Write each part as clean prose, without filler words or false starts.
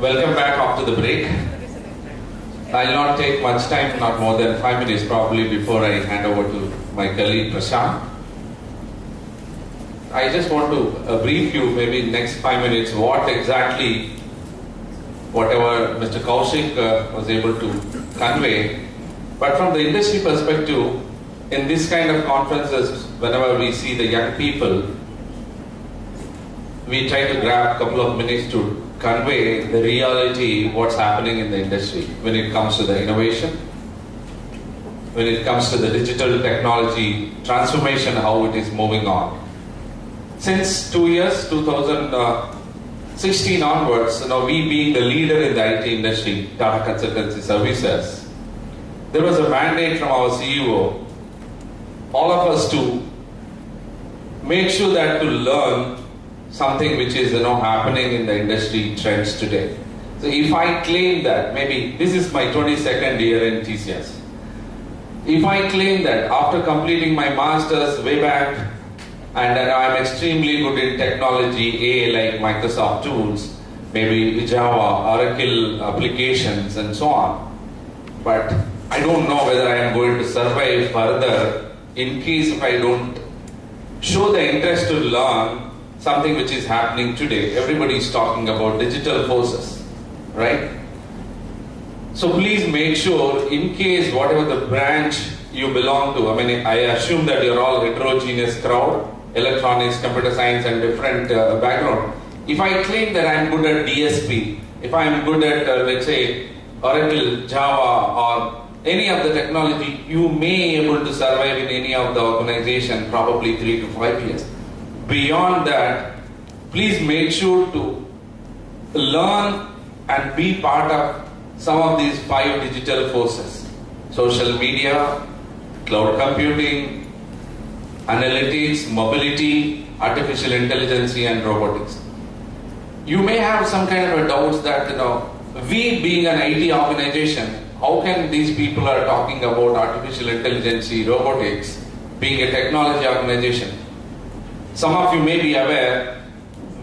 Welcome back after the break. I'll not take much time, not more than 5 minutes probably, before I hand over to my colleague Prasant. I just want to brief you, maybe next 5 minutes, what exactly, whatever Mr. Kaushik was able to convey. But from the industry perspective, in this kind of conferences, whenever we see the young people, we try to grab a couple of minutes to convey the reality, what's happening in the industry when it comes to the innovation, when it comes to the digital technology transformation, how it is moving on. Since 2 years, 2016 onwards, we being the leader in the IT industry, Tata Consultancy Services, there was a mandate from our CEO, all of us to make sure that to learn something which is happening in the industry trends today. So if I claim that, maybe this is my 22nd year in TCS, if I claim that after completing my master's way back, and I'm extremely good in technology, like Microsoft tools, maybe Java, Oracle applications and so on, but I don't know whether I am going to survive further in case if I don't show the interest to learn something which is happening today. Everybody is talking about digital forces, right? So please make sure, in case whatever the branch you belong to, I assume that you're all heterogeneous crowd, electronics, computer science and different background. If I claim that I'm good at DSP, if I'm good at let's say Oracle, Java or any of the technology, you may be able to survive in any of the organization probably 3 to 5 years. Beyond that, please make sure to learn and be part of some of these 5 digital forces: social media, cloud computing, analytics, mobility, artificial intelligence and robotics. You may have some kind of a doubts that, we being an IT organization, how can these people are talking about artificial intelligence, robotics, being a technology organization? Some of you may be aware,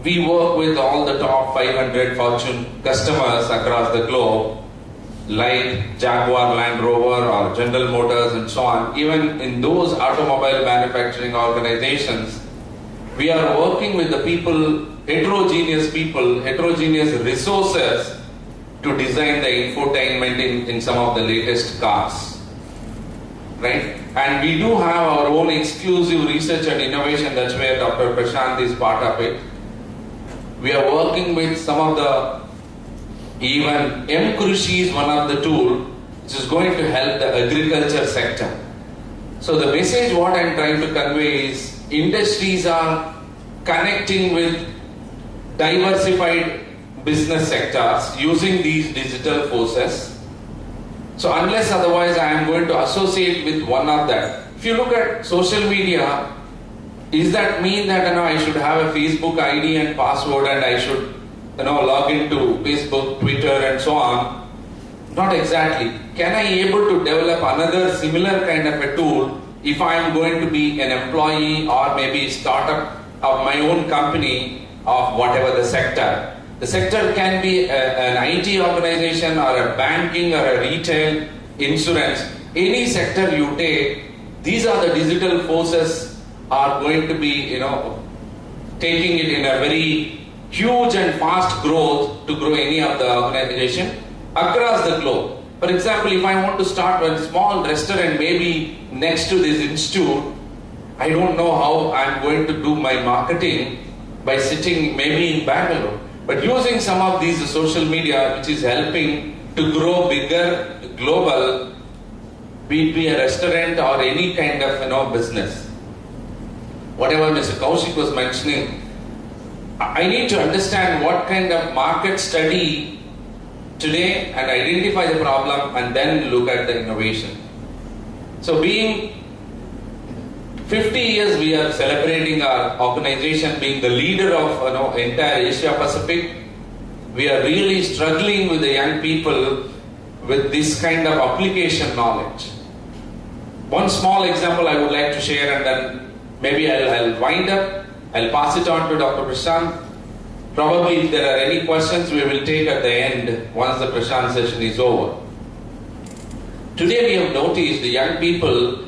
we work with all the top 500 Fortune customers across the globe, like Jaguar, Land Rover or General Motors and so on. Even in those automobile manufacturing organizations, we are working with the heterogeneous resources to design the infotainment in some of the latest cars, right? And we do have our own exclusive research and innovation. That's where Dr. Prasant is part of it. We are working with some of the, even M-Krushi is one of the tools which is going to help the agriculture sector. So the message what I'm trying to convey is, industries are connecting with diversified business sectors using these digital forces. So unless otherwise I am going to associate with one of that. If you look at social media, does that mean that I should have a Facebook ID and password and I should log into Facebook, Twitter and so on? Not exactly. Can I able to develop another similar kind of a tool if I am going to be an employee or maybe startup of my own company of whatever the sector? The sector can be an IT organization or a banking or a retail, insurance. Any sector you take, these are the digital forces are going to be, taking it in a very huge and fast growth to grow any of the organization across the globe. For example, if I want to start a small restaurant maybe next to this institute, I don't know how I'm going to do my marketing by sitting maybe in Bangalore. But using some of these social media, which is helping to grow bigger, global, be it a restaurant or any kind of business. Whatever Mr. Kaushik was mentioning, I need to understand what kind of market study today and identify the problem and then look at the innovation. So being 50 years we are celebrating our organization being the leader of entire Asia Pacific. We are really struggling with the young people with this kind of application knowledge. One small example I would like to share and then maybe I'll wind up. I'll pass it on to Dr. Prasant. Probably if there are any questions, we will take at the end once the Prasant session is over. Today we have noticed the young people,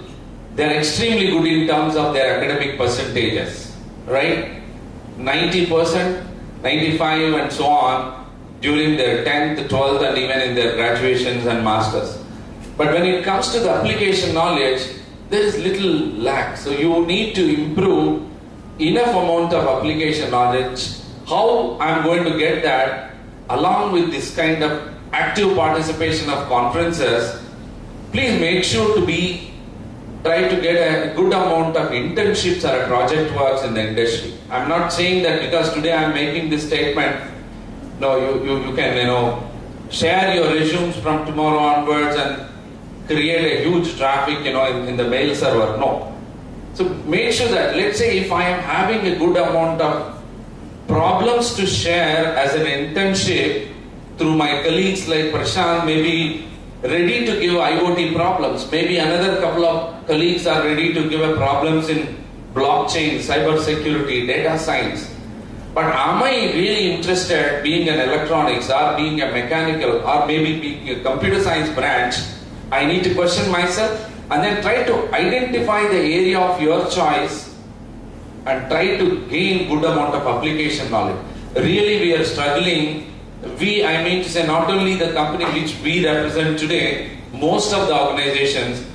they are extremely good in terms of their academic percentages, right? 90%, 95 and so on during their 10th, 12th and even in their graduations and masters. But when it comes to the application knowledge, there is little lack. So you need to improve enough amount of application knowledge. How I am going to get that along with this kind of active participation of conferences, please make sure to try to get a good amount of internships or project works in the industry. I'm not saying that because today I'm making this statement, no, you can, share your resumes from tomorrow onwards and create a huge traffic, in the mail server. No. So make sure that, let's say if I am having a good amount of problems to share as an internship through my colleagues like Prasant, maybe ready to give IoT problems. Maybe another couple of colleagues are ready to give problems in blockchain, cyber security, data science. But am I really interested being an electronics or being a mechanical or maybe being a computer science branch? I need to question myself and then try to identify the area of your choice and try to gain good amount of application knowledge. Really we are struggling. I mean to say not only the company which we represent today, most of the organizations,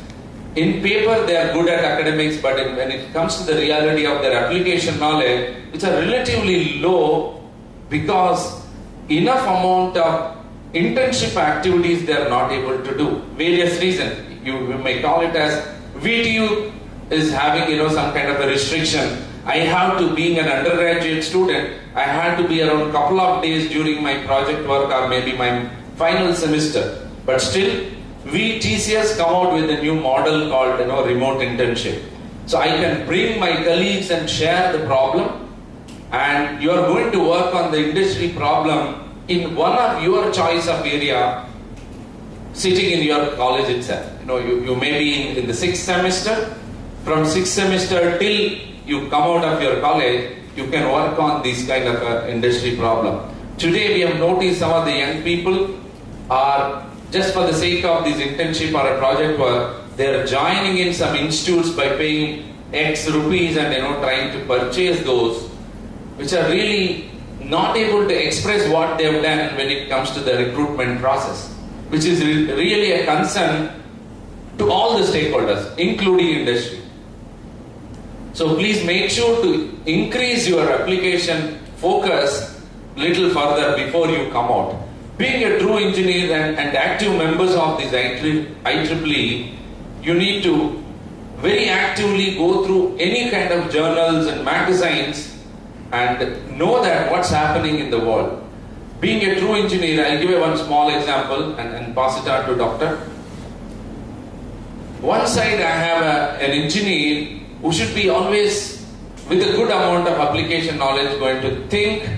in paper they are good at academics, but when it comes to the reality of their application knowledge, it's a relatively low because enough amount of internship activities they are not able to do. Various reasons. You may call it as VTU is having some kind of a restriction. I have to, being an undergraduate student, I had to be around a couple of days during my project work or maybe my final semester. But still, we TCS come out with a new model called remote internship. So I can bring my colleagues and share the problem, and you are going to work on the industry problem in one of your choice of area sitting in your college itself. You may be in the 6th semester. From 6th semester till you come out of your college, you can work on this kind of industry problem. Today we have noticed some of the young people are, just for the sake of this internship or a project work, they are joining in some institutes by paying X rupees and trying to purchase those, which are really not able to express what they have done when it comes to the recruitment process, which is really a concern to all the stakeholders, including industry. So please make sure to increase your application focus little further before you come out. Being a true engineer and active members of this IEEE, you need to very actively go through any kind of journals and magazines and know that what's happening in the world. Being a true engineer, I'll give you one small example and pass it on to doctor. One side I have an engineer who should be always with a good amount of application knowledge, going to think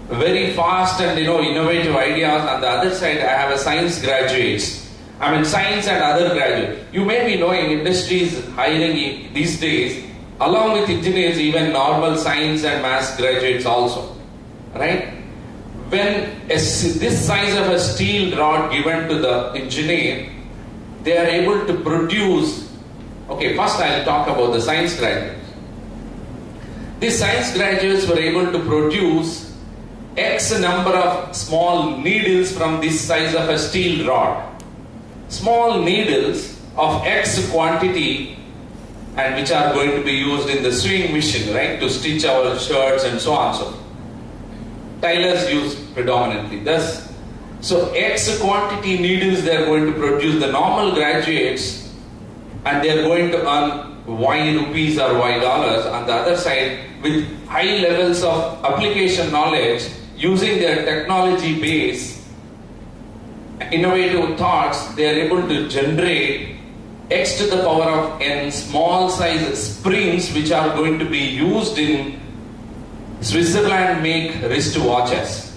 very fast and innovative ideas. On the other side I have a science graduates. Science and other graduates. You may be knowing industries hiring these days, along with engineers, even normal science and maths graduates also, right? When this size of a steel rod given to the engineer, they are able to produce. Okay, first I'll talk about the science graduates. These science graduates were able to produce X number of small needles from this size of a steel rod. Small needles of X quantity, and which are going to be used in the sewing machine, right, to stitch our shirts and so on. So tailors use predominantly. So X quantity needles they are going to produce. The normal graduates, and they are going to earn Y rupees or Y dollars. On the other side, with high levels of application knowledge, using their technology base, innovative thoughts, they are able to generate X to the power of N small size springs which are going to be used in Switzerland make wrist watches.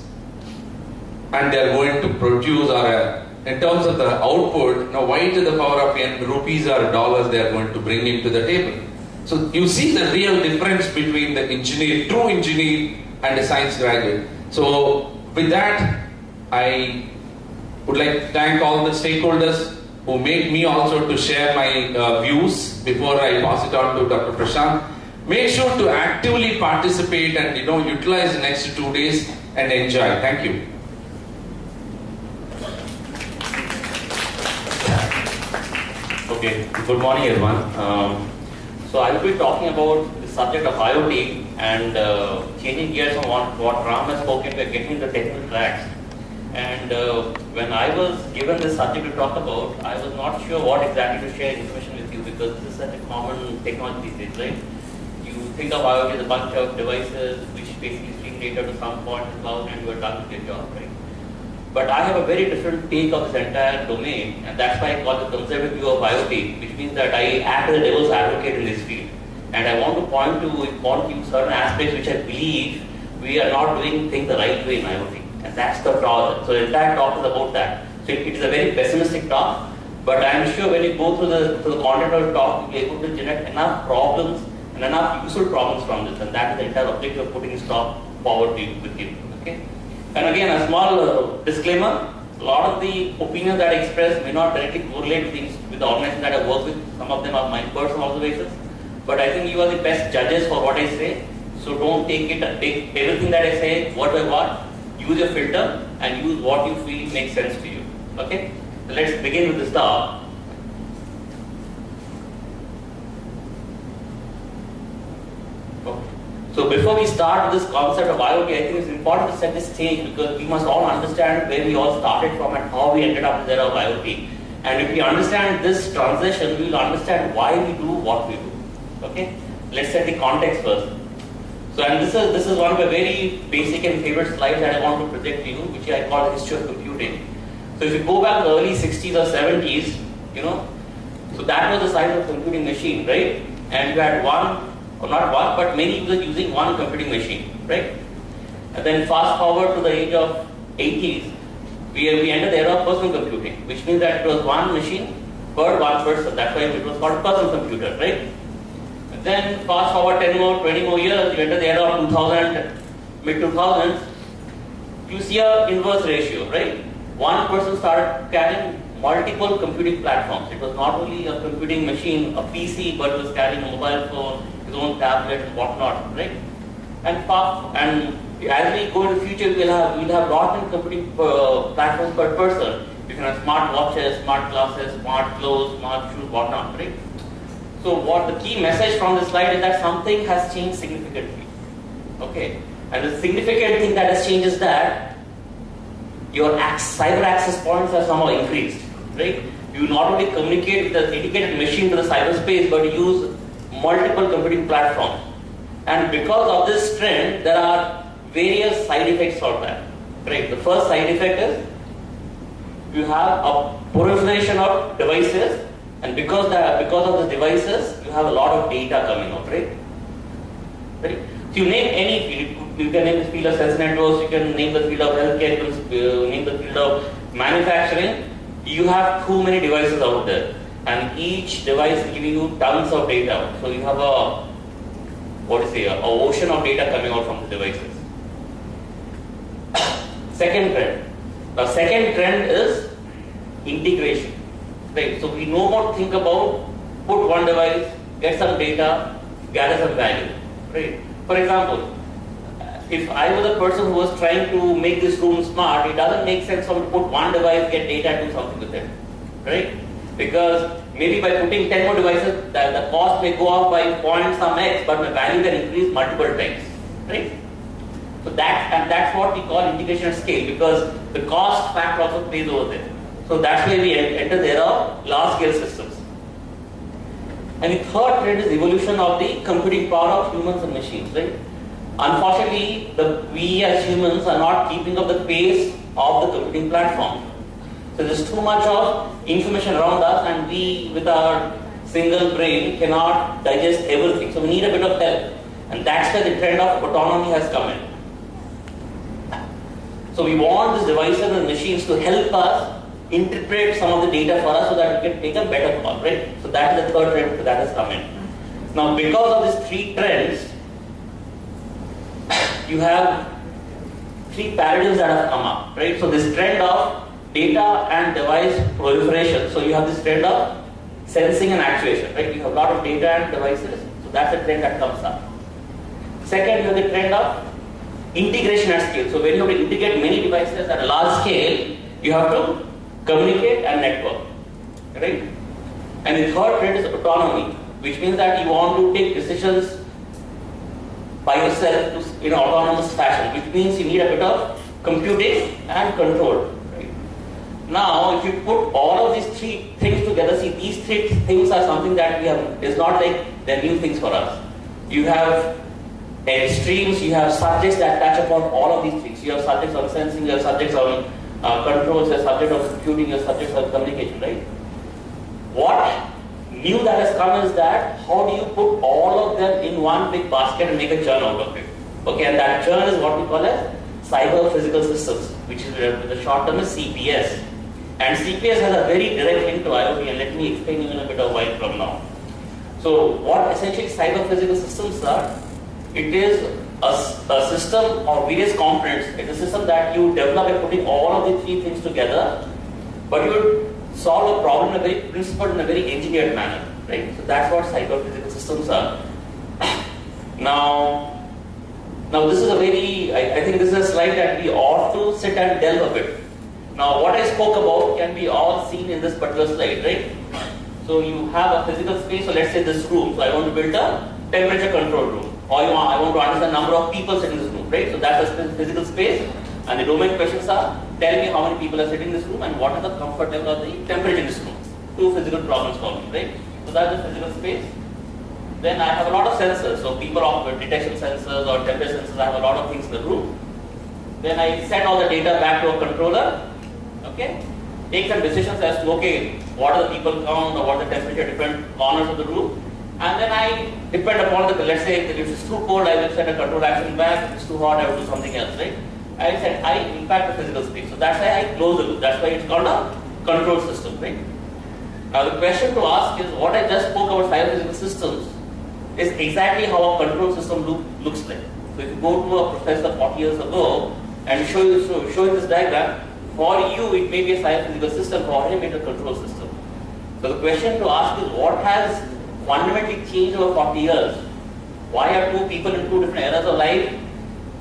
And they are going to produce, or in terms of the output, Y to the power of N rupees or dollars they are going to bring into the table. So you see the real difference between the engineer, true engineer and a science graduate. So with that, I would like to thank all the stakeholders who make me also to share my views before I pass it on to Dr. Prasant. Make sure to actively participate and utilize the next 2 days and enjoy. Thank you. Okay, good morning everyone. So I will be talking about the subject of IoT and changing gears on what Ram has spoken, we are getting into technical tracks. And when I was given this subject to talk about, I was not sure what exactly to share information with you, because this is such a common technology these days, right? You think of IoT as a bunch of devices which basically stream data to some point in the cloud and you are done with your job, right? But I have a very different take of this entire domain, and that's why I call it the conservative view of IoT, which means that I act as a devil's advocate in this field. And I want to point to certain aspects which I believe we are not doing things the right way in IoT. And that's the problem. So the entire talk is about that. So it is a very pessimistic talk, but I am sure when you go through the content of the talk, you'll be able to generate enough problems and enough useful problems from this. And that is the entire objective of putting this talk forward to you with you. Okay? And again, a small disclaimer, a lot of the opinions that I express may not directly correlate with the organization that I work with. Some of them are my personal observations. But I think you are the best judges for what I say. So don't take everything that I say word by word. Use your filter and use what you feel makes sense to you. Okay? So let's begin with this talk. So before we start with this concept of IoT, I think it's important to set the stage, because we must all understand where we all started from and how we ended up in the era of IoT. And if we understand this transition, we will understand why we do what we do. Okay? Let's set the context first. So, and this is one of my very basic and favorite slides that I want to project to you, which I call the history of computing. So if you go back to the early 60s or 70s, so that was the size of a computing machine, right? And you had one, or not one, but many users using one computing machine, right? And then fast forward to the age of 80s, we entered the era of personal computing, which means that it was one machine per one person. That's why it was called personal computer, right? And then fast forward 10 more, 20 more years, you enter the era of 2000, mid-2000s, you see an inverse ratio, right? One person started carrying multiple computing platforms. It was not only a computing machine, a PC, but it was carrying a mobile phone, his own tablet and whatnot, right? And as we go into the future, we'll have lots of computing platforms per person. You can have smart watches, smart glasses, smart clothes, smart shoes, whatnot, right? So what the key message from this slide is that something has changed significantly. Okay, and the significant thing that has changed is that your cyber access points have somehow increased, right? You not only communicate with a dedicated machine to the cyberspace, but you use multiple computing platforms. And because of this trend, there are various side effects of that, right? The first side effect is you have a proliferation of devices, and because of the devices, you have a lot of data coming out, right? Right? So you name any field. You can name the field of sensor networks, you can name the field of healthcare, you can name the field of manufacturing. You have too many devices out there, and each device is giving you tons of data. So you have an ocean of data coming out from the devices. Second trend. The second trend is integration. Right? So we no more think about put one device, get some data, gather some value. Right? For example, if I was a person who was trying to make this room smart, it doesn't make sense for me to put one device, get data, do something with it. Right? Because maybe by putting 10 more devices, the cost may go up by point some x, but my value can increase multiple times. Right? So that's what we call integration at scale, because the cost factor also plays over there. So that's why we enter the era of large scale systems. And the third trend is evolution of the computing power of humans and machines, right? Unfortunately, we as humans are not keeping up the pace of the computing platform. So there's too much of information around us, and we, with our single brain, cannot digest everything. So we need a bit of help. And that's where the trend of autonomy has come in. So we want these devices and machines to help us interpret some of the data for us so that we can take a better call, right? So that is the third trend that has come in. Now, because of these three trends, you have three paradigms that have come up, right? So this trend of data and device proliferation. So you have this trend of sensing and actuation, right? You have a lot of data and devices, so that's a trend that comes up. Second, you have the trend of integration at scale. So when you have to integrate many devices at a large scale, you have to communicate and network, right? And the third trend is autonomy, which means that you want to take decisions by yourself in an autonomous fashion, which means you need a bit of computing and control. Right? Now, if you put all of these three things together, see, these three things are something that we have, it's not like they're new things for us. You have extremes, you have subjects that touch upon all of these things. You have subjects on sensing, you have subjects on controls, you have subjects on computing, you have subjects on communication, right? What new that has come is that how do you put all of them in one big basket and make a churn out of it? Okay, and that churn is what we call as cyber physical systems, which is the short term is CPS. And CPS has a very direct link to IoT, and let me explain you in a bit of a while from now. So what essentially cyber physical systems are, it is a system of various components. It's a system that you develop by putting all of the three things together, but you would solve a problem in a very principled, in a very engineered manner, right? So that's what cyber physical systems are. Now this is a very, I think this is a slide that we ought to sit and delve a bit. Now what I spoke about can be all seen in this particular slide, right? So you have a physical space, so let's say this room. So I want to build a temperature control room. Or I want to understand the number of people sitting in this room, right? So that's a physical space. And the domain questions are, tell me how many people are sitting in this room and what is the comfort level of the temperature in this room. Two physical problems for me, right? So that's the physical space. Then I have a lot of sensors. So people of detection sensors or temperature sensors, I have a lot of things in the room. Then I send all the data back to a controller, okay? Take some decisions as to, okay, what are the people count or what are the temperature different corners of the room. And then I depend upon the, let's say if it's too cold, I will send a control action back. If it's too hot, I will do something else, right? I said I impact the physical space. So that's why I close the loop. That's why it's called a control system, right? Now the question to ask is, what I just spoke about cyber physical systems is exactly how a control system looks like. So if you go to a professor 40 years ago and show you this diagram, for you it may be a cyber physical system, for him it's a control system. So the question to ask is, what has fundamentally changed over 40 years? Why are two people in two different eras of life,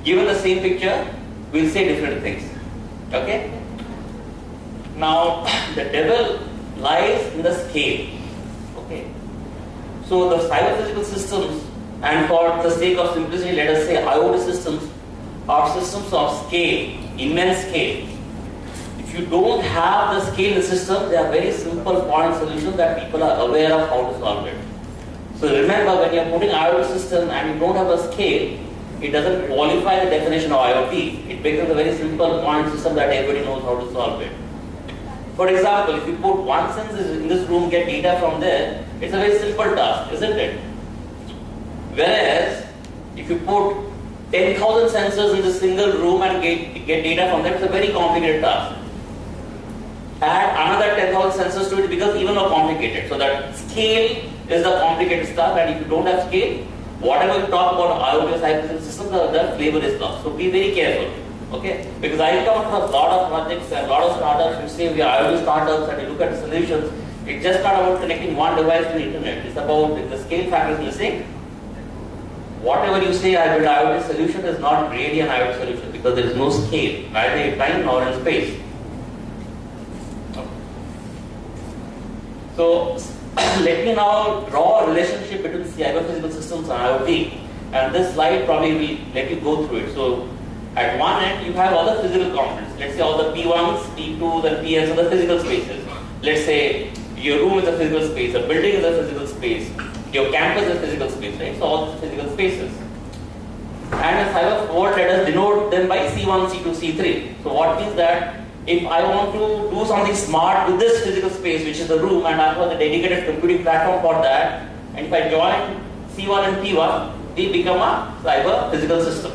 given the same picture, will say different things? Okay? Now, the devil lies in the scale. Okay? So the cyber physical systems, and for the sake of simplicity, let us say IoT systems, are systems of scale, immense scale. If you don't have the scale in the system, they are very simple point solutions that people are aware of how to solve it. So remember, when you are putting IoT system and you don't have a scale, it doesn't qualify the definition of IoT. It becomes a very simple point system that everybody knows how to solve it. For example, if you put one sensor in this room, get data from there, it's a very simple task, isn't it? Whereas, if you put 10,000 sensors in this single room and get data from them, it's a very complicated task. Add another 10,000 sensors to it, it becomes even more complicated. So that scale is the complicated stuff, and if you don't have scale, whatever you talk about IoT cyber system, the flavor is lost. So be very careful, okay? Because I come across a lot of projects and a lot of startups who say we are IoT startups, and you look at the solutions, it's just not about connecting one device to the internet. It's about the scale factor is missing. Whatever you say I build IoT solution is not really an IoT solution because there is no scale, neither in time nor in space. So let me now draw a relationship between cyber physical systems and IoT, and this slide probably will let you go through it. So at one end you have all the physical components. Let's say all the P1s, P2s and Ps are the physical spaces. Let's say your room is a physical space, a building is a physical space, your campus is a physical space, right? So all these physical spaces. And in cyber world, let us denote them by C1, C2, C3. So what means that if I want to do something smart with this physical space, which is the room, and I have a dedicated computing platform for that, and if I join C1 and P1, they become a cyber physical system.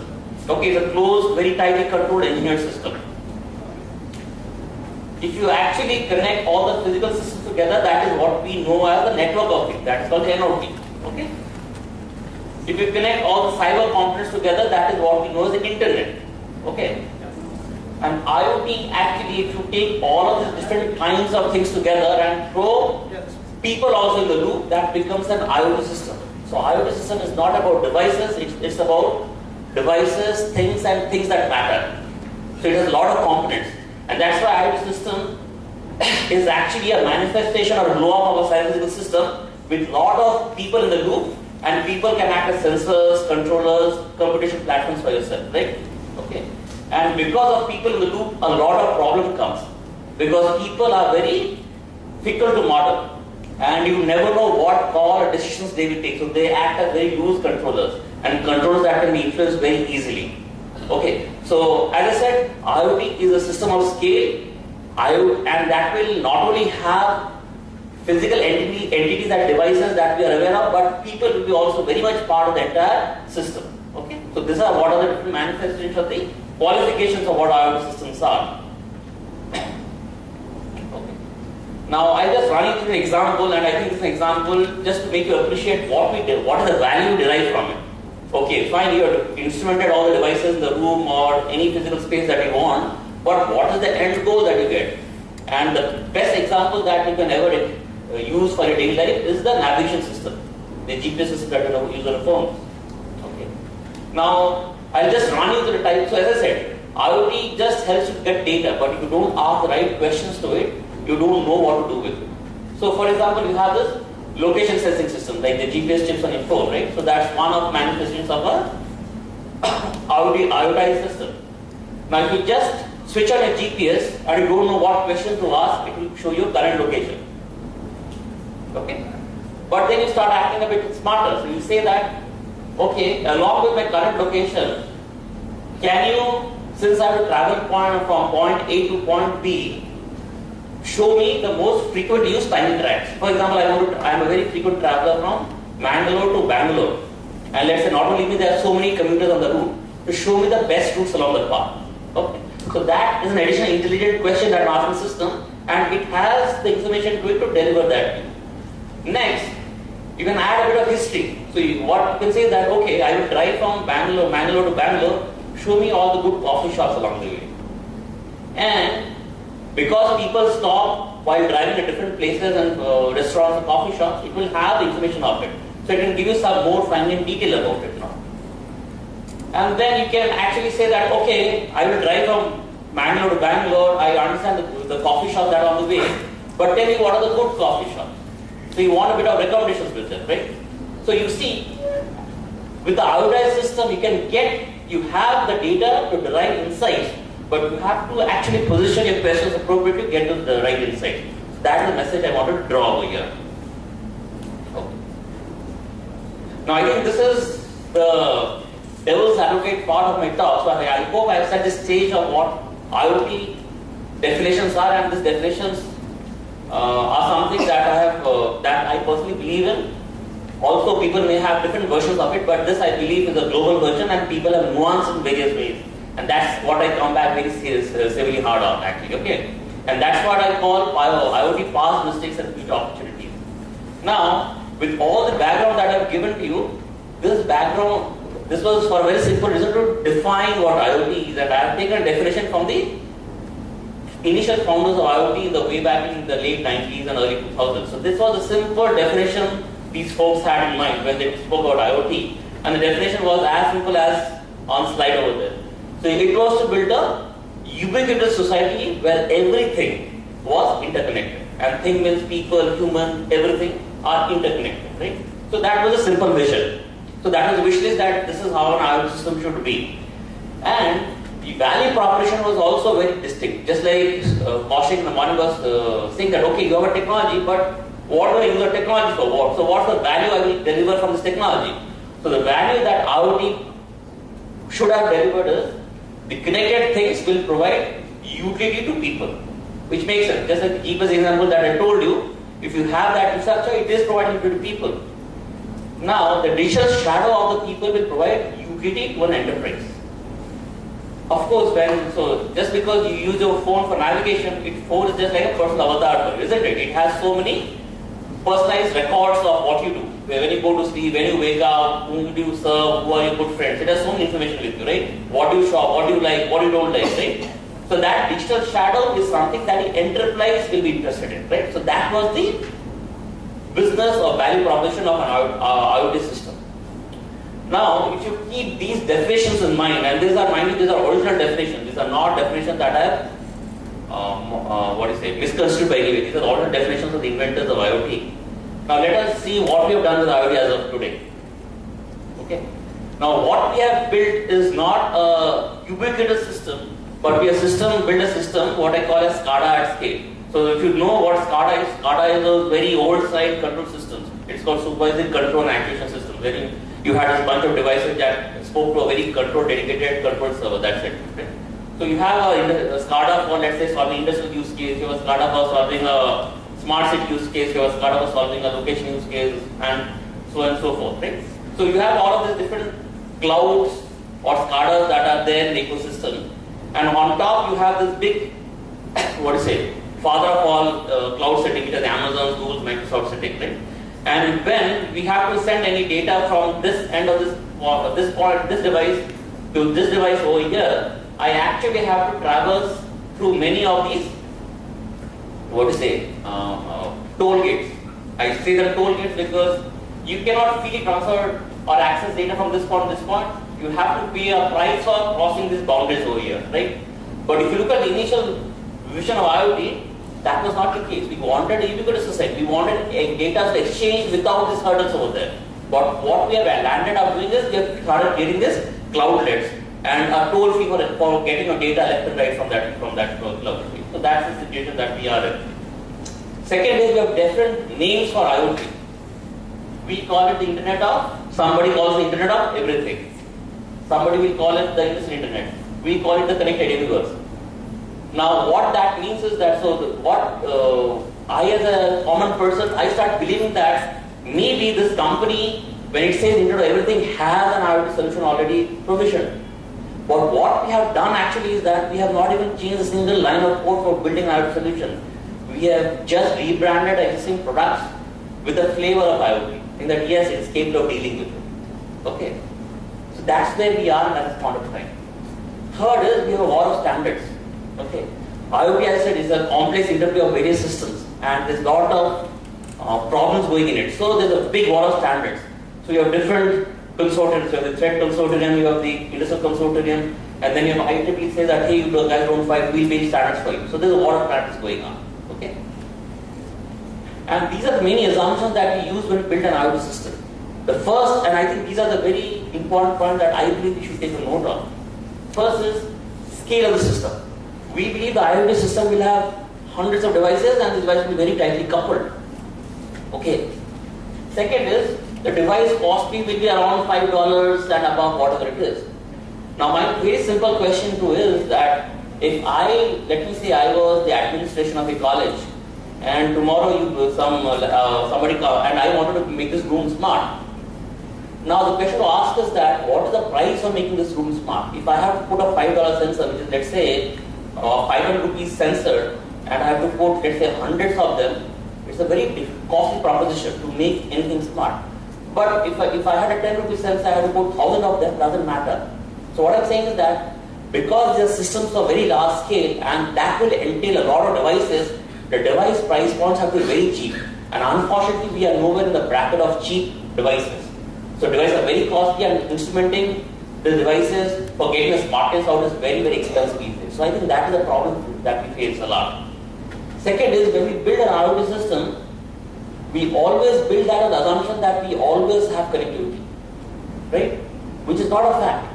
Okay, it's a closed, very tightly controlled engineered system. If you actually connect all the physical systems together, that is what we know as the network of things. That is called the NOT. Okay. If you connect all the cyber components together, that is what we know as the internet. Okay. And IoT actually, if you take all of these different kinds of things together and throw people also in the loop, that becomes an IoT system. So IoT system is not about devices, it's about devices, things and things that matter. So it has a lot of components. And that's why IoT system is actually a manifestation or blow up of a physical system with a lot of people in the loop, and people can act as sensors, controllers, computation platforms for yourself, right? Okay. And because of people in the loop, a lot of problem comes. Because people are very fickle to model. And you never know what call or decisions they will take. So they act as very loose controllers. And controllers that can be influenced very easily. Okay. So as I said, IoT is a system of scale. And that will not only have physical entities and devices that we are aware of, but people will be also very much part of the entire system. Okay. So these are what are the different manifestations of the qualifications of what IoT systems are. Okay. Now I just run you through an example, and I think this is an example just to make you appreciate what we did, what is the value derived from it. Okay, fine, you have instrumented all the devices in the room or any physical space that you want, but what is the end goal that you get? And the best example that you can ever use for your daily life is the navigation system, the GPS system that you use on a phone. Okay. Now I'll just run you through the type. So as I said, IoT just helps you get data, but if you don't ask the right questions to it, you don't know what to do with it. So for example, you have this location sensing system, like the GPS chips on your phone, right? So that's one of manifestations of a IoT system. Now if you just switch on your GPS and you don't know what questions to ask, it will show you current location. Okay? But then you start acting a bit smarter. So you say that, okay, along with my current location, can you, since I have a travel point from point A to point B, show me the most frequent used timing tracks? For example, I am a very frequent traveler from Mangalore to Bangalore. And let's say not only me, there are so many commuters on the route. To show me the best routes along the path. Okay. So that is an additional intelligent question that I'm asking the system, and it has the information to it to deliver that. Next, you can add a bit of history. So what you can say is that, okay, I will drive from Mangalore to Bangalore, show me all the good coffee shops along the way. And because people stop while driving at different places and restaurants and coffee shops, it will have the information of it. So it can give you some more fine detail about it now. And then you can actually say that, okay, I will drive from Mangalore to Bangalore, I understand the coffee shops that are on the way, but tell me what are the good coffee shops. So you want a bit of recommendations with them, right? So you see, with the IoT system, you have the data to derive insights, but you have to actually position your questions appropriately to get to the right insight. That is the message I wanted to draw over here. Okay. Now I think this is the devil's advocate part of my talk. So I hope I have set the stage of what IoT definitions are, and these definitions are something that I personally believe in. Also, people may have different versions of it, but this I believe is a global version, and people have nuanced in various ways. And that's what I come back very severely hard on, actually. Okay, and that's what I call IoT past mistakes and future opportunities. Now, with all the background that I've given to you, this was for a very simple reason to define what IoT is, and I have taken a definition from the initial founders of IoT in the way back in the late 90s and early 2000s. So this was a simple definition these folks had in mind when they spoke about IoT, and the definition was as simple as on slide over there. So it was to build a ubiquitous society where everything was interconnected, and thing means people, human, everything are interconnected, right? So that was a simple vision. So that was the wish list that this is how an IoT system should be. And the value proposition was also very distinct. Just like Kaushik in the morning was saying that, okay, you have a technology, but what will you use the technology for? What? So what's the value I will deliver from this technology? So the value that IoT should have delivered is the connected things will provide utility to people, which makes sense. Just like the GPS example that I told you, if you have that infrastructure, it is providing utility to people. Now, the digital shadow of the people will provide utility to an enterprise. Of course, just because you use your phone for navigation, phone is just like a personal avatar for you, isn't it? It has so many personalized records of what you do. when you go to sleep, when you wake up, whom do you serve, who are your good friends. It has so much information with you, right? What do you shop, what do you like, what you don't like, right? So that digital shadow is something that the enterprise will be interested in, right? So that was the business or value proposition of an IoT system. Now, if you keep these definitions in mind, and these are original definitions, these are not definitions that are misconstrued by anybody. These are all the definitions of the inventors of IoT. Now let us see what we have done with IoT as of today. Okay. Now what we have built is not a ubiquitous system, but we have built a system what I call as SCADA at scale. So if you know what SCADA is a very old-style control systems. It's called supervisory control and actuation system, where you had a bunch of devices that spoke to a very dedicated control server. That's it. Okay? So you have a SCADA for, let's say, solving industrial use case, you have a SCADA for solving a smart city use case, you have a SCADA for solving a location use case, and so on and so forth, right? So you have all of these different clouds or SCADAs that are there in the ecosystem, and on top you have this big, father of all cloud setting, it is Amazon, Google, Microsoft setting, right? And when we have to send any data from this end of this device to this device over here, I actually have to traverse through many of these, toll gates. I say them toll gates because you cannot freely transfer or access data from this point to this point. You have to pay a price for crossing these boundaries over here, right? But if you look at the initial vision of IoT, that was not the case. We wanted a ubiquitous society. We wanted data to exchange without these hurdles over there. But what we have landed up doing is we have started getting this cloudlets and a toll fee for getting your data left and right from that cloud. So that's the situation that we are in. Second is we have different names for IoT. We call it the Internet of, somebody calls the Internet of everything. Somebody will call it the Industrial Internet. We call it the connected universe. Now what that means is that, I as a common person, I start believing that maybe this company, when it says Internet of everything, has an IoT solution already provisioned. But what we have done actually is that we have not even changed a single line of code for building an IoT solution. We have just rebranded existing products with a flavor of IoT, in that yes, it's capable of dealing with it. Okay. So that's where we are at this point of time. Third is we have a war of standards. Okay. IoT, as I said, is a complex interplay of various systems, and there's a lot of problems going in it. So there's a big war of standards. So you have different consortiums. You have the threat consortium, you have the industrial consortium, and then you have IEEE says that, hey, you guys don't fight, we'll build standards for you. So there's a war of practice going on. Okay. And these are the many assumptions that we use when we build an IoT system. The first, and I think these are the very important points that I believe we should take a note of. First is scale of the system. We believe the IoT system will have hundreds of devices, and the devices will be very tightly coupled. Okay. Second is the device costing will be around $5 and above, whatever it is. Now my very simple question to is that if let me say I was the administration of a college, and tomorrow somebody come and I wanted to make this room smart. Now the question to ask is that what is the price of making this room smart? If I have to put a $5 sensor, which is let's say 500 rupees sensor, and I have to put let's say hundreds of them, it's a very costly proposition to make anything smart. But if I had a 10 rupee sensor, I had to put 1,000 of them, doesn't matter. So what I'm saying is that because the systems are very large scale and that will entail a lot of devices, the device price points have to be very cheap. And unfortunately, we are nowhere in the bracket of cheap devices. So devices are very costly, and instrumenting the devices for getting a smartness out is very, very expensive these days. So I think that is a problem that we face a lot. Second is when we build an IoT system, we always build that on the assumption that we always have connectivity, right? Which is not a fact.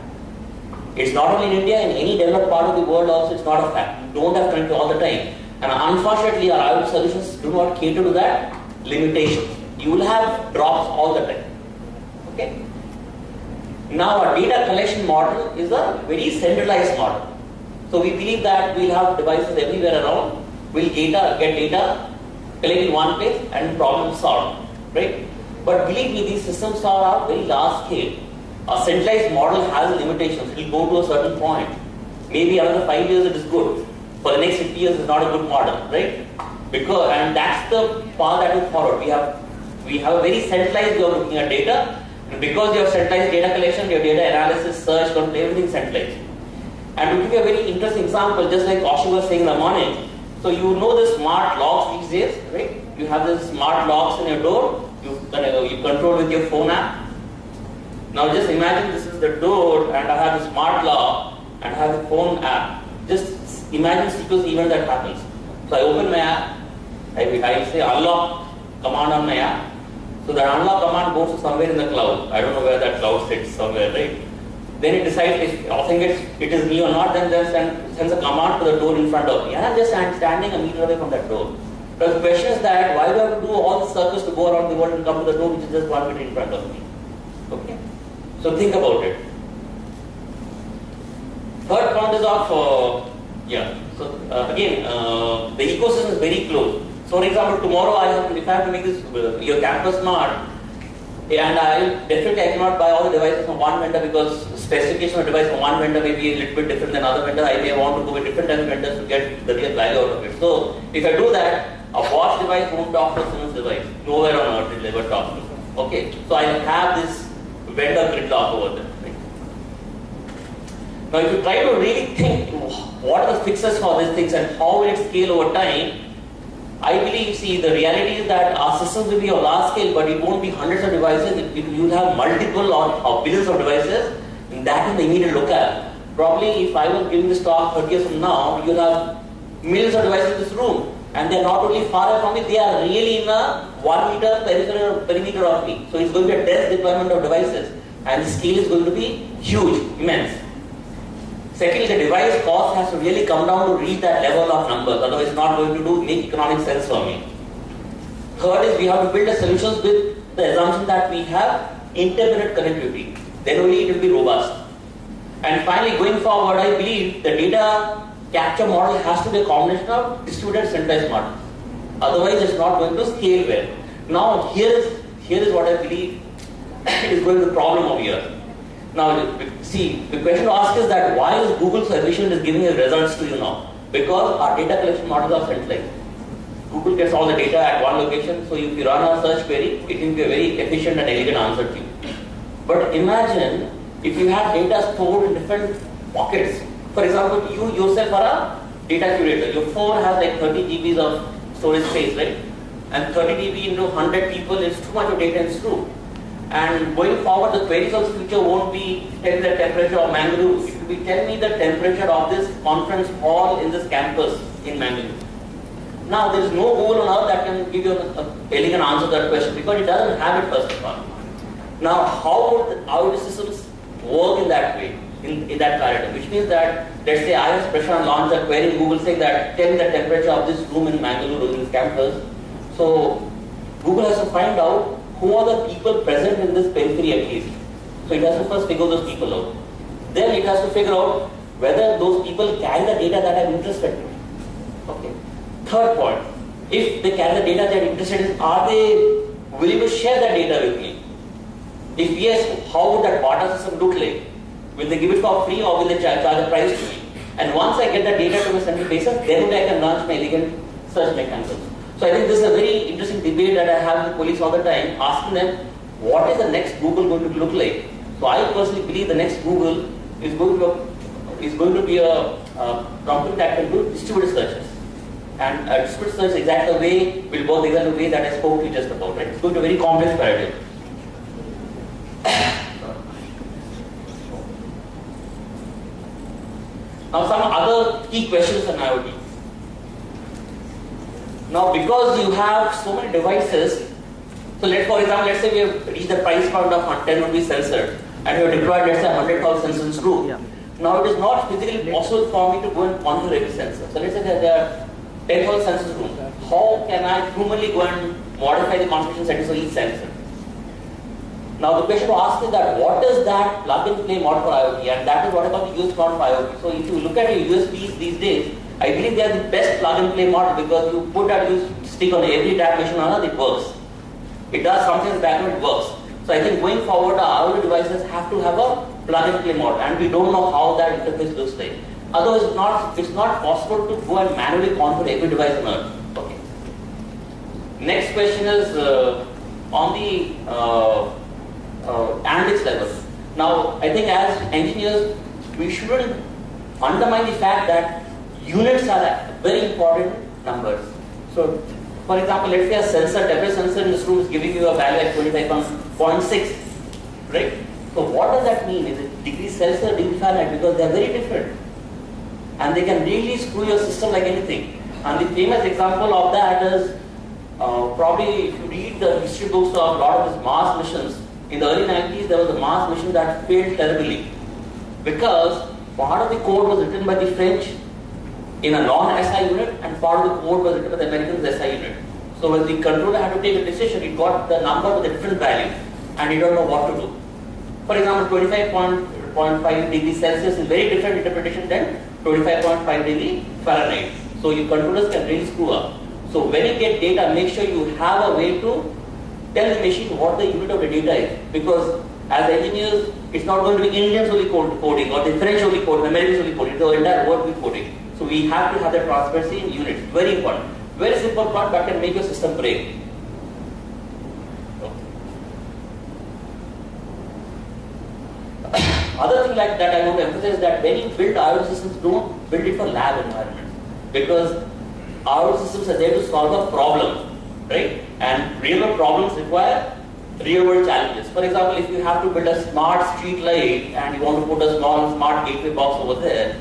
It's not only in India, in any developed part of the world also, it's not a fact. We don't have connectivity all the time. And unfortunately, our IoT solutions do not cater to that limitation. You will have drops all the time. Okay? Now, our data collection model is a very centralized model. So we believe that we'll have devices everywhere around. We'll get data, collect in one place, and problem solved, right? But believe me, these systems are very large scale. A centralized model has limitations. It will go to a certain point. Maybe after 5 years it is good. For the next 50 years it's not a good model, right? And that's the path that we follow. We We have a very centralized way of looking at data, and because you have centralized data collection, your data analysis, search, everything centralized. And to give you a very interesting example, just like Ashu was saying in the morning, so you know the smart locks these days, right? You have the smart locks in your door, you control with your phone app. Now just imagine this is the door and I have the smart lock and I have the phone app. Just imagine sequence event that happens. So I open my app, I say unlock command on my app. So that unlock command goes to somewhere in the cloud. I don't know where that cloud sits, somewhere, right? Then it decides if it is me or not, then sends a command to the door in front of me. And I'm just standing a meter away from that door. But the question is that why do I have to do all the circles to go around the world and come to the door which is just 1 meter in front of me? Okay? So think about it. Third point is of, again, the ecosystem is very close. So for example, tomorrow if I have to make this, your campus smart, and I cannot buy all the devices from one vendor because specification of device from one vendor may be a little bit different than other vendor. I may want to go with different types of vendors to get the real value out of it. So if I do that, a watch device won't talk to a Siemens device. Nowhere on earth will ever talk to them. Okay, so I have this vendor gridlock over there. Right? Now if you try to really think what are the fixes for these things and how will it scale over time, I believe, see, the reality is that our systems will be on large scale, but it won't be hundreds of devices. You will have multiple or billions of devices, and that is the immediate locale. Probably if I was giving this talk 30 years from now, you'll have millions of devices in this room, and they're not only far away from me, they are really in a 1 meter perimeter of me. So it's going to be a dense deployment of devices, and the scale is going to be huge, immense. Secondly, the device cost has to really come down to reach that level of numbers, otherwise it's not going to make economic sense for me. Third is we have to build the solutions with the assumption that we have intermittent connectivity. Then only it will be robust. And finally, going forward, I believe the data capture model has to be a combination of distributed centralized models. Otherwise, it's not going to scale well. Now, here is what I believe is going to be the problem over here. Now, see, the question to ask is that why is Google so efficient in giving results to you now? Because our data collection models are centralized. Google gets all the data at one location, so if you run a search query, it will be a very efficient and elegant answer to you. But imagine if you have data stored in different pockets. For example, you yourself are a data curator. Your phone has like 30 GBs of storage space, right? And 30 GB into 100 people is too much of data, it's true. And going forward, the queries of the future won't be tell me the temperature of Mangalore. It will be tell me the temperature of this conference hall in this campus in Mangalore. Now, there is no Google on earth that can give you an elegant answer to that question because it doesn't have it first of all. Now, how would the systems work in that way, in that paradigm? Which means that, let's say I as Prasant launch a query in Google saying that tell me the temperature of this room in Mangalore in this campus. So, Google has to find out who are the people present in this periphery at least. So it has to first figure those people out. Then it has to figure out whether those people carry the data that I'm interested in. Okay. Third point, if they carry the data that I'm interested in, are they willing to share that data with me? If yes, how would that barter system look like? Will they give it for free or will they charge a price to me? And once I get the data to a central basis, then only I can launch my elegant search mechanisms. So I think this is a very interesting debate that I have with police all the time, asking them, what is the next Google going to look like? So I personally believe the next Google is going to be a company that can do distributed searches. And distributed search exactly the way will work exactly the way that I spoke to you just about, right? It's going to be a very complex paradigm. Now some other key questions on IoT. Now, because you have so many devices, so for example, let's say we have reached the price point of 10 rupees sensor and we have deployed, let's say, 100,000 sensors in room. Yeah. Now, it is not physically possible for me to go and configure every sensor. So, let's say that there are 10,000 sensors in room. How can I humanly go and modify the configuration settings for each sensor? Now, the question to ask is that what is that plug-and-play model for IoT? And that is what I call the US model for IoT. So, if you look at your USBs these days, I believe they are the best plug-and-play model because you put that stick on every tap machine on earth, it works. It does something in the background, it works. So I think going forward, our IoT devices have to have a plug-and-play model, and we don't know how that interface looks like. Otherwise, it's not possible to go and manually configure every device on earth. Okay. Next question is, on the analytics level. Now, I think as engineers, we shouldn't undermine the fact that units are very important numbers. So, for example, let's say a sensor, temperature sensor in this room is giving you a value at 25.6, right? So what does that mean? Is it degrees Celsius or degree Fahrenheit? Because they are very different. And they can really screw your system like anything. And the famous example of that is, probably if you read the history books of a lot of these Mars missions, in the early 90s there was a Mars mission that failed terribly. Because part of the code was written by the French in a non-SI unit, and part of the code was written by the Americans SI unit. So when the controller had to take a decision, it got the number with a different value, and you don't know what to do. For example, 25.5 degrees Celsius is very different interpretation than 25.5 degree Fahrenheit. So your controllers can really screw up. So when you get data, make sure you have a way to tell the machine what the unit of the data is. Because as engineers, it's not going to be Indians only coding, or the French only coding, Americans only coding, the entire world will be coding. So we have to have that transparency in units. Very important. Very simple plot that can make your system break. Other thing like that I want to emphasize is that when you build IoT systems, don't build it for lab environments. Because IoT systems are there to solve a problem, right? And real world problems require real world challenges. For example, if you have to build a smart street light and you want to put a small smart gateway box over there,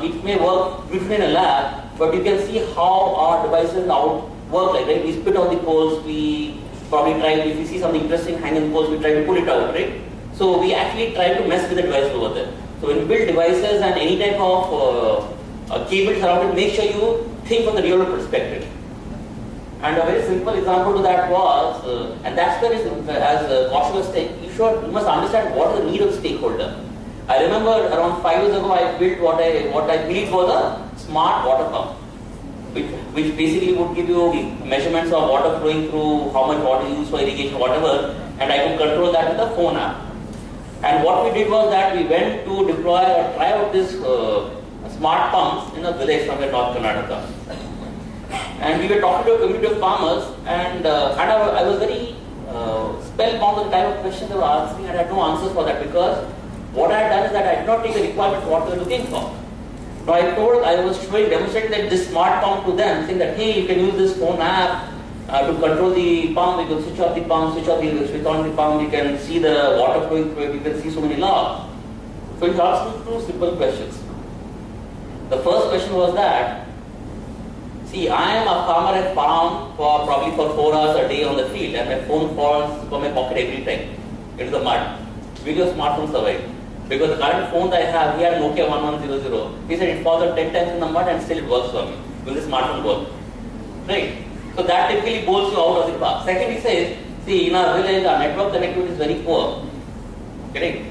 it may work briefly in a lab, but you can see how our devices now work like, right? We spit on the poles, we probably try, if we see something interesting hanging on the poles, we try to pull it out, right? So we actually try to mess with the device over there. So when you build devices and any type of cables around it, make sure you think from the real world perspective. And a very simple example to that was, and that's where, as Kaushal was saying, you must understand what is the need of the stakeholder. I remember around 5 years ago, I built what I believe was a smart water pump, which basically would give you measurements of water flowing through, how much water you use for irrigation, whatever, and I could control that with the phone app. And what we did was that we went to deploy or try out this smart pumps in a village somewhere in North Karnataka. And we were talking to a community of farmers, and I was very spellbound with the type of questions they were asking, and I had no answers for that, because what I had done is that I did not take the requirement for what they were looking for. So I was demonstrating that this smart pump to them, saying that, hey, you can use this phone app to control the pump. You can switch off the pump, switch on the pump, you can see the water flowing through it, you can see so many logs. So he asked me 2 simple questions. The first question was that, see, I am a farmer at farm for probably 4 hours a day on the field, and my phone falls from my pocket every time into the mud. Will your smartphone survive? Because the current phone that I have, we have Nokia 1100. He said it falls on 10 times in the mud and still it works for me. Will the smartphone work? Right? So that typically bowls you out of the park. Second, he says, see, in our village, our network connectivity is very poor. Correct?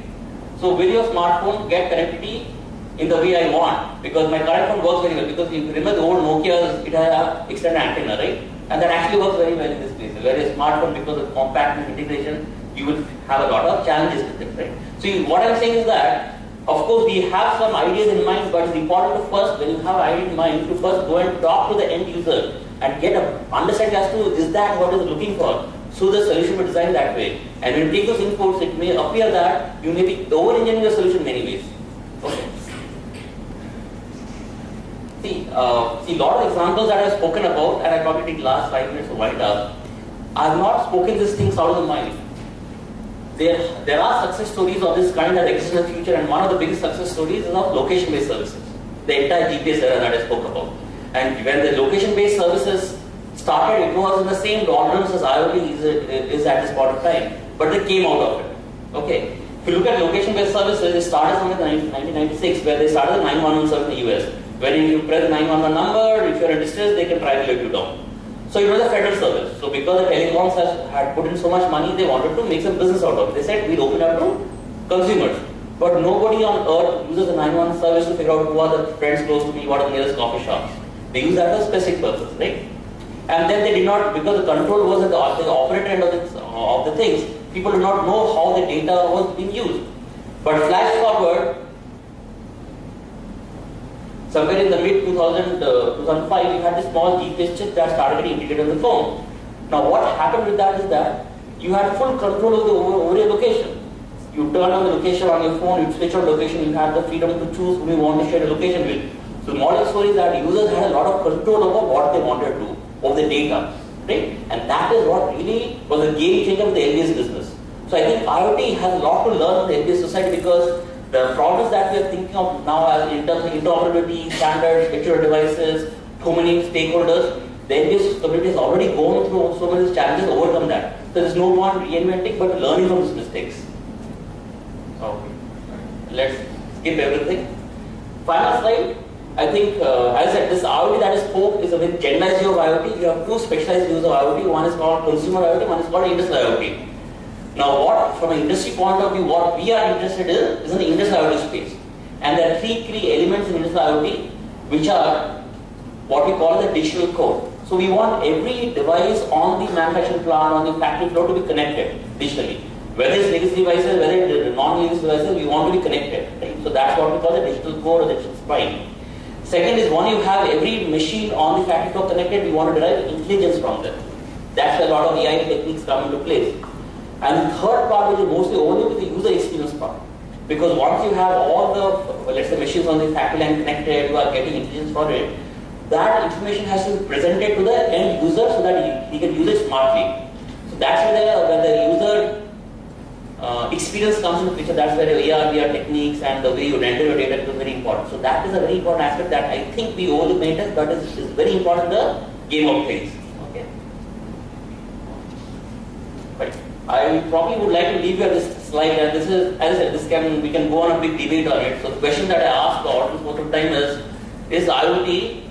So will your smartphone get connectivity in the way I want? Because my current phone works very well. Because if you remember the old Nokia's, it had an extended antenna, right? And that actually works very well in this case. Whereas smartphone, because of compactness integration, you will have a lot of challenges with it, right? So what I'm saying is that, of course, we have some ideas in mind, but it's important to first, when you have an idea in mind, to first go and talk to the end user and get an understanding as to, is that what is looking for? So the solution will be designed that way. And when you take those inputs, it may appear that you may be over-engineering the solution in many ways. Okay. See, a lot of examples that I've spoken about, and I probably take last 5 minutes to wind up, I have not spoken these things out of the mind. There are success stories of this kind that exist in the future, and one of the biggest success stories is of location-based services. The entire GPS era that I spoke about. And when the location-based services started, it was in the same doldrums as IoT is at this point of time. But they came out of it. Okay. If you look at location-based services, it started somewhere in 1996, where they started the 911 service in the US. When you press the 911 number, if you're in distress, they can try to let you down. So it was a federal service. So because the telecoms had put in so much money, they wanted to make some business out of it. They said, we'll open up to consumers. But nobody on earth uses the 911 service to figure out who are the friends close to me, what are the nearest coffee shops. They use that for a specific purpose, right? And then they did not, because the control was at the operator end of the things, people did not know how the data was being used. But flash forward, somewhere in the mid 2005, we had this small GPS chip that started getting integrated on the phone. Now what happened with that is that you had full control over your location. You turn on the location on your phone, you switch on location, you have the freedom to choose who you want to share the location with. So the model story is that users had a lot of control over what they wanted to do, over the data, right? And that is what really was a game changer for the LBS business. So I think IoT has a lot to learn from the LBS society, because the problems that we are thinking of now as in terms of interoperability, standards, secure devices, too many stakeholders, the LBS community has already gone through so many challenges to overcome that. So there is no point reinventing, but learning from these mistakes. Okay. Let's skip everything. Final slide. I think, as I said, this IoT that I spoke is a very generalized view of IoT. You have two specialized views of IoT. One is called consumer IoT, one is called industrial IoT. Now, what, from an industry point of view, what we are interested in is in the industrial IoT space. And there are three key elements in industrial IoT, which are what we call the digital core. So we want every device on the manufacturing plant, on the factory floor to be connected digitally. Whether it's legacy devices, whether it's non-legacy devices, we want to be connected. Right? So that's what we call the digital core or the digital spine. Second is, when you have every machine on the factory floor connected, we want to derive intelligence from them. That's where a lot of AI techniques come into place. And the third part, which is mostly overlooked, is the user experience part. Because once you have all the, let's say, machines on the factory line connected, you are getting intelligence for it, that information has to be presented to the end user so that he can use it smartly. So that's where the user experience comes into picture. That's where AR, VR techniques and the way you render your data is very important. So that is a very important aspect that I think we overlook many times, but is very important in the game of things. Okay. Right. I probably would like to leave you at this slide, and this is, as I said, we can go on a big debate on it. So the question that I ask the audience most of the time is IoT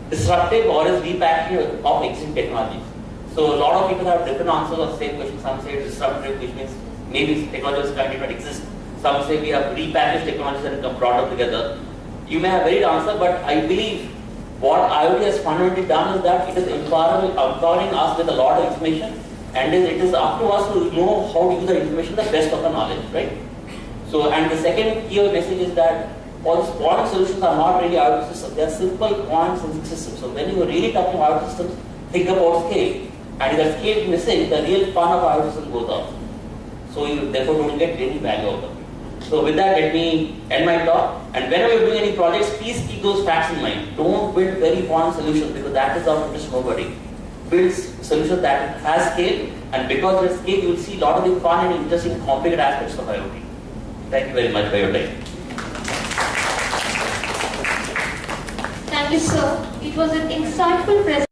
disruptive or is repackaging of existing technologies? So a lot of people have different answers on the same question. Some say it's disruptive, which means maybe technologies currently don't exist. Some say we have repackaged technologies and come brought up together. You may have varied answer, but I believe what IoT has fundamentally done is that it is empowering us with a lot of information, and it is up to us to know how to use the information the best of our knowledge, right? So, and the second key message is that all these point solutions are not really IoT systems. They are simple point sensing systems. So when you are really talking about IoT systems, think about scale. And if that scale is missing, the real fun of IoT system goes off. So you therefore don't get any value out of them. So with that, let me end my talk. And whenever you're doing any projects, please keep those facts in mind. Don't build very point solutions, because that is of interest to nobody. Build solutions that has scale, and because of the scale, you will see a lot of the fun and interesting complicated aspects of IoT. Thank you very much for your time. Thank you, sir. It was an insightful presentation.